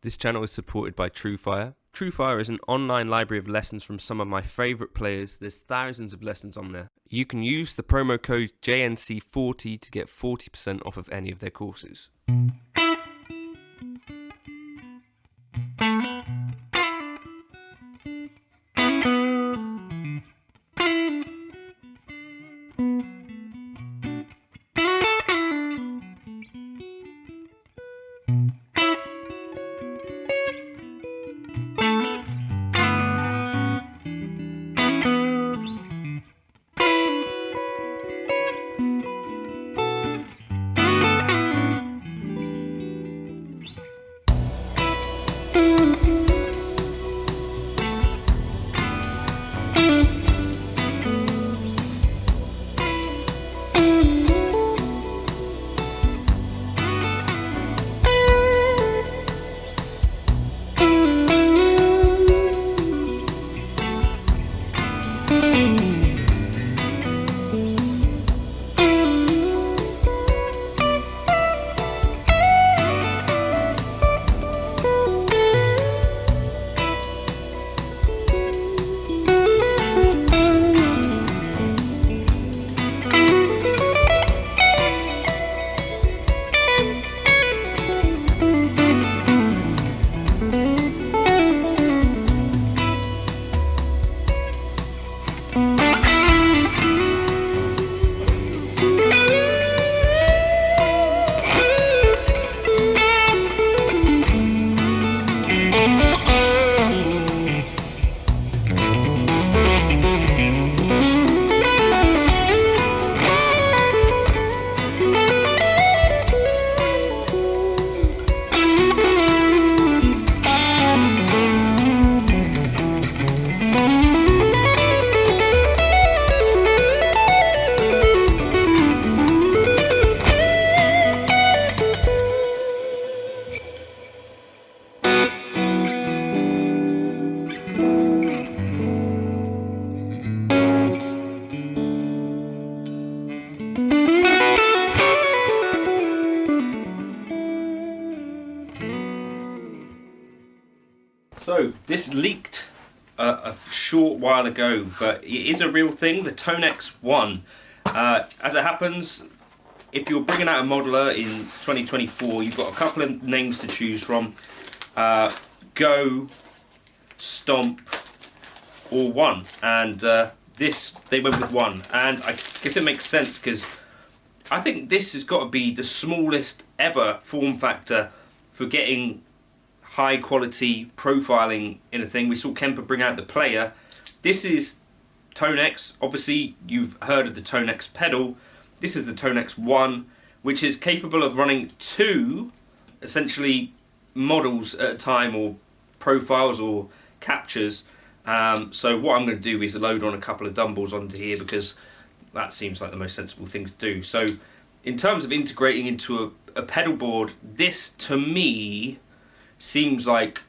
This channel is supported by TrueFire. TrueFire is an online library of lessons from some of my favourite players. There's thousands of lessons on there. You can use the promo code JNC40 to get 40% off of any of their courses. So this leaked a short while ago, but it is a real thing, the ToneX One. As it happens, if you're bringing out a modeler in 2024, you've got a couple of names to choose from. Go, Stomp, or One. And they went with One. And I guess it makes sense because I think this has got to be the smallest ever form factor for getting high quality profiling in a thing. We saw Kemper bring out the player. This is ToneX. Obviously you've heard of the ToneX pedal. This is the ToneX One, which is capable of running two essentially models at a time, or profiles or captures. So what I'm going to do is load on a couple of Dumbles onto here because that seems like the most sensible thing to do. So in terms of integrating into a pedal board, this to me seems like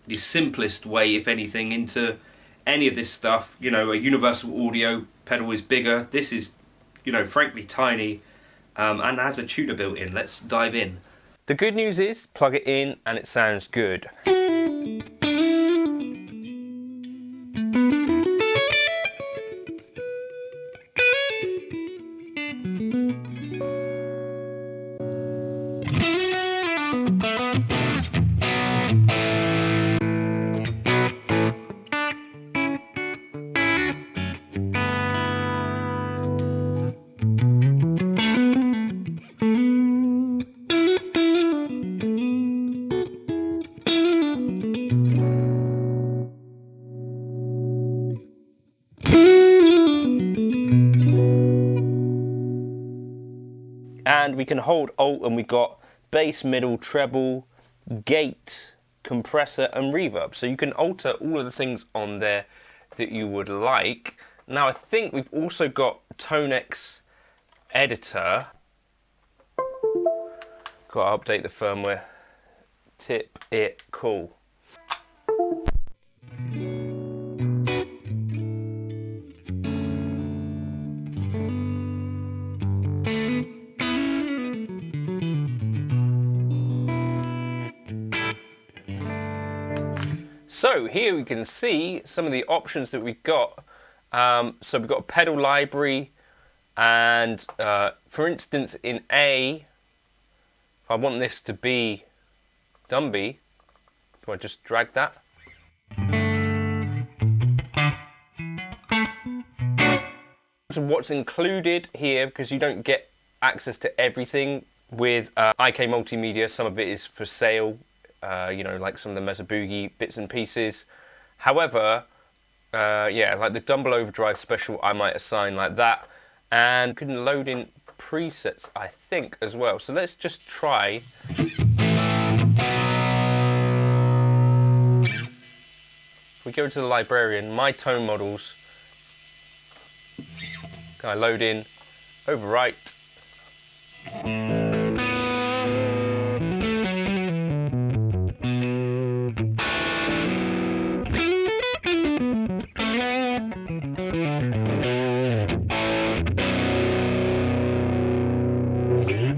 the simplest way, if anything, into any of this stuff. You know, a universal audio pedal is bigger. This is, you know, frankly tiny, and has a tuner built in. Let's dive in. The good news is, plug it in and it sounds good. And we can hold Alt and we got bass, middle, treble, gate, compressor and reverb. So you can alter all of the things on there that you would like. Now I think we've also got ToneX editor. Got to update the firmware. Tip it cool. So here we can see some of the options that we've got. So we've got a pedal library, and for instance in A, if I want this to be Dumble, do I just drag that? So what's included here, because you don't get access to everything with IK Multimedia, some of it is for sale, you know, like some of the Mesa Boogie bits and pieces. However, yeah, like the Dumble Overdrive Special I might assign like that, and you can load in presets I think as well. So let's just try. If we go to the Librarian, my tone models, I load in, overwrite.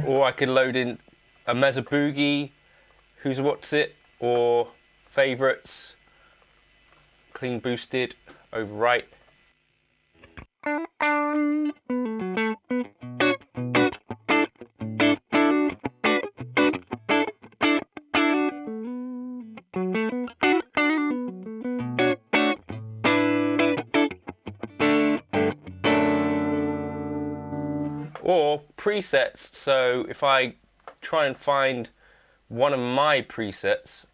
Or I could load in a Mesa Boogie, Who's What's It, or Favorites, clean boosted, overwrite. Or presets, so if I try and find one of my presets,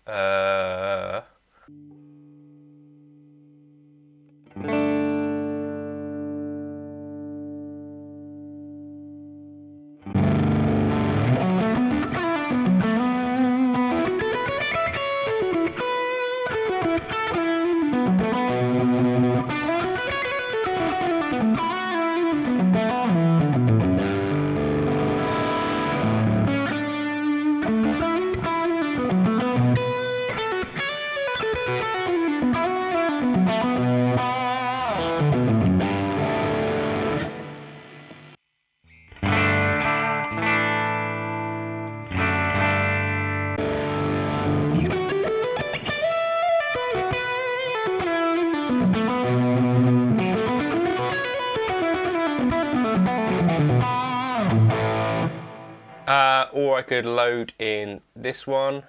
or I could load in this one.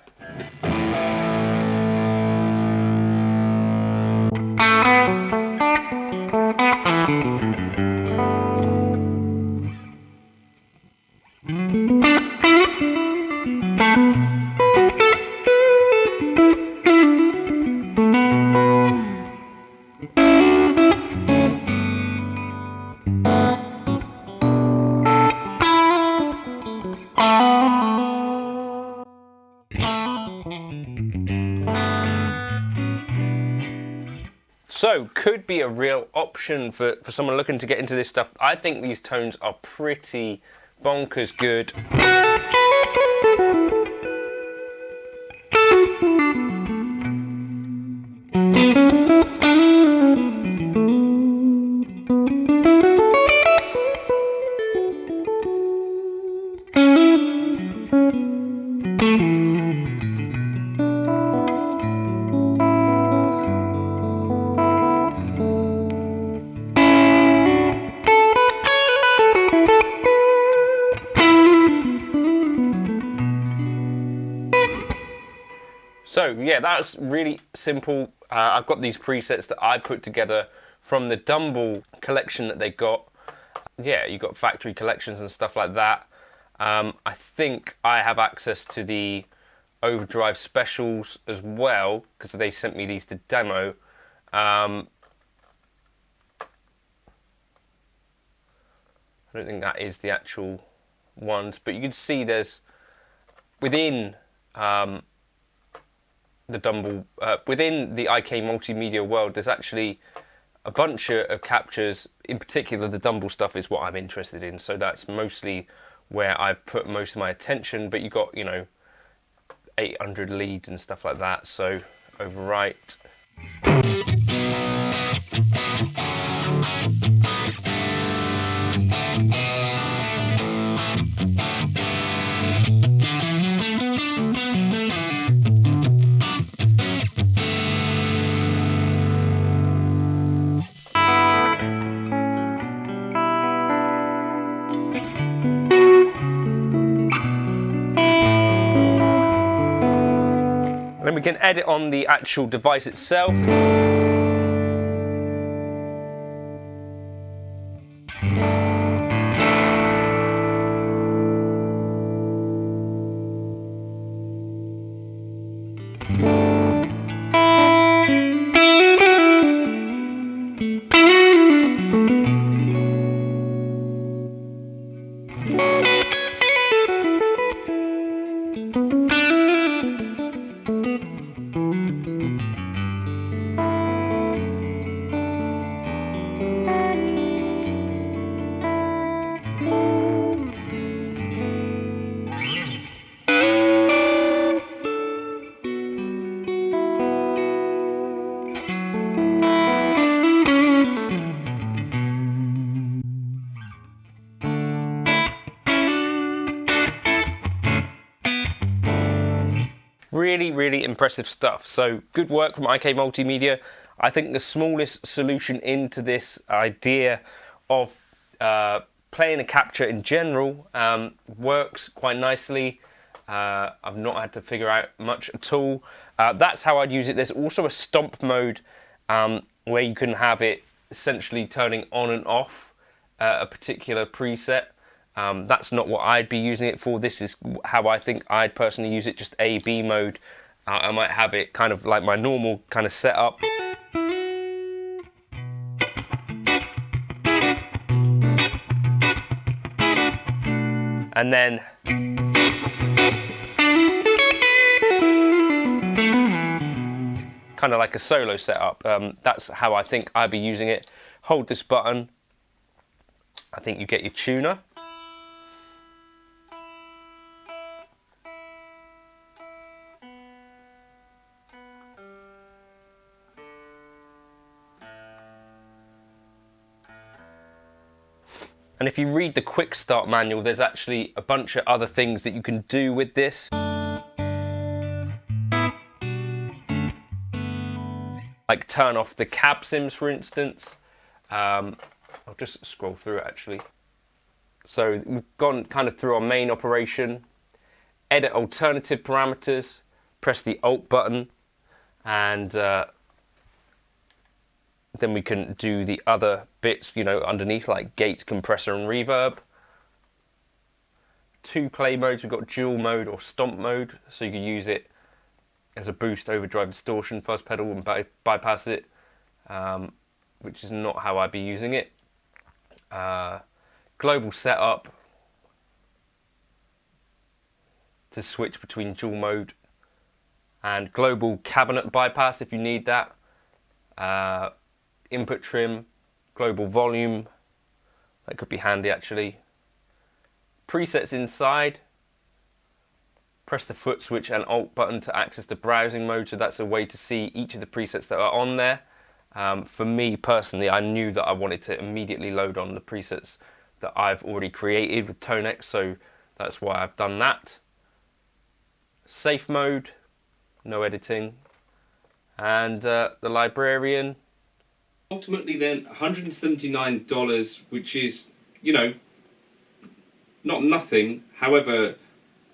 So, could be a real option for someone looking to get into this stuff. I think these tones are pretty bonkers good. So yeah, that's really simple. I've got these presets that I put together from the Dumble collection that they got. Yeah, you got factory collections and stuff like that. I think I have access to the Overdrive specials as well, because they sent me these to demo. I don't think that is the actual ones, but you can see there's within the Dumble, within the IK Multimedia world, there's actually a bunch of captures. In particular, the Dumble stuff is what I'm interested in, so that's mostly where I've put most of my attention. But you got, you know, 800 leads and stuff like that, so overwrite. Then we can edit on the actual device itself. Really impressive stuff. So good work from IK Multimedia. I think the smallest solution into this idea of playing a capture in general works quite nicely. I've not had to figure out much at all. That's how I'd use it. There's also a stomp mode where you can have it essentially turning on and off a particular preset. That's not what I'd be using it for. This is how I think I'd personally use it, just A/B mode. I might have it kind of like my normal kind of setup. And then kind of like a solo setup. That's how I think I'd be using it. Hold this button. I think you get your tuner. And if you read the quick start manual, there's actually a bunch of other things that you can do with this. Like turn off the cab sims, for instance. I'll just scroll through it actually. So we've gone kind of through our main operation. Edit alternative parameters, press the Alt button, and then we can do the other bits, you know, underneath, like gate, compressor, and reverb. 2 play modes, we've got dual mode or stomp mode, so you can use it as a boost, overdrive, distortion, fuzz pedal, and bypass it, which is not how I'd be using it. Global setup to switch between dual mode, and global cabinet bypass if you need that. Input trim, global volume, that could be handy actually. Presets inside, press the foot switch and Alt button to access the browsing mode, so that's a way to see each of the presets that are on there. For me personally, I knew that I wanted to immediately load on the presets that I've already created with ToneX, so that's why I've done that. Safe mode, no editing, and the Librarian. Ultimately then, $179, which is, you know, not nothing, however,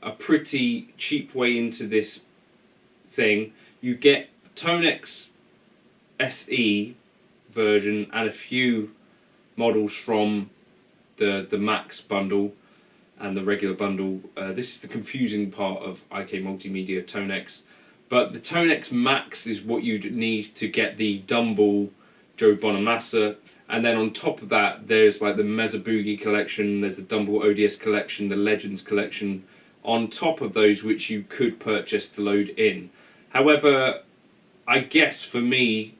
a pretty cheap way into this thing. You get ToneX SE version and a few models from the Max bundle and the regular bundle. This is the confusing part of IK Multimedia ToneX. But the ToneX MAX is what you'd need to get the Dumble Joe Bonamassa, and then on top of that there's like the Meza Boogie collection, there's the Dumble ODS collection, the Legends collection on top of those, which you could purchase to load in. However, I guess for me,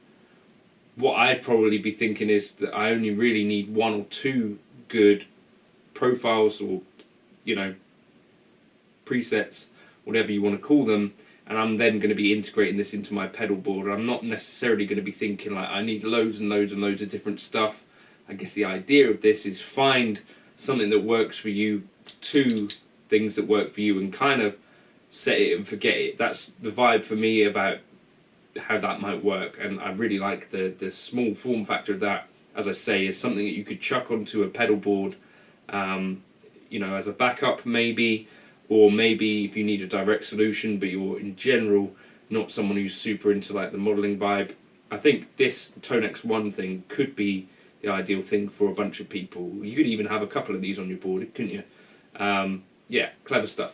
what I'd probably be thinking is that I only really need 1 or 2 good profiles, or, you know, presets, whatever you want to call them, and I'm then going to be integrating this into my pedal board. I'm not necessarily going to be thinking like I need loads and loads and loads of different stuff. I guess the idea of this is find something that works for you, 2 things that work for you, and kind of set it and forget it. That's the vibe for me about how that might work, and I really like the small form factor of that. As I say, is something that you could chuck onto a pedal board, you know, as a backup maybe, or maybe if you need a direct solution, but you're in general not someone who's super into like the modelling vibe, I think this ToneX One thing could be the ideal thing for a bunch of people. You could even have a couple of these on your board, couldn't you? Yeah, clever stuff.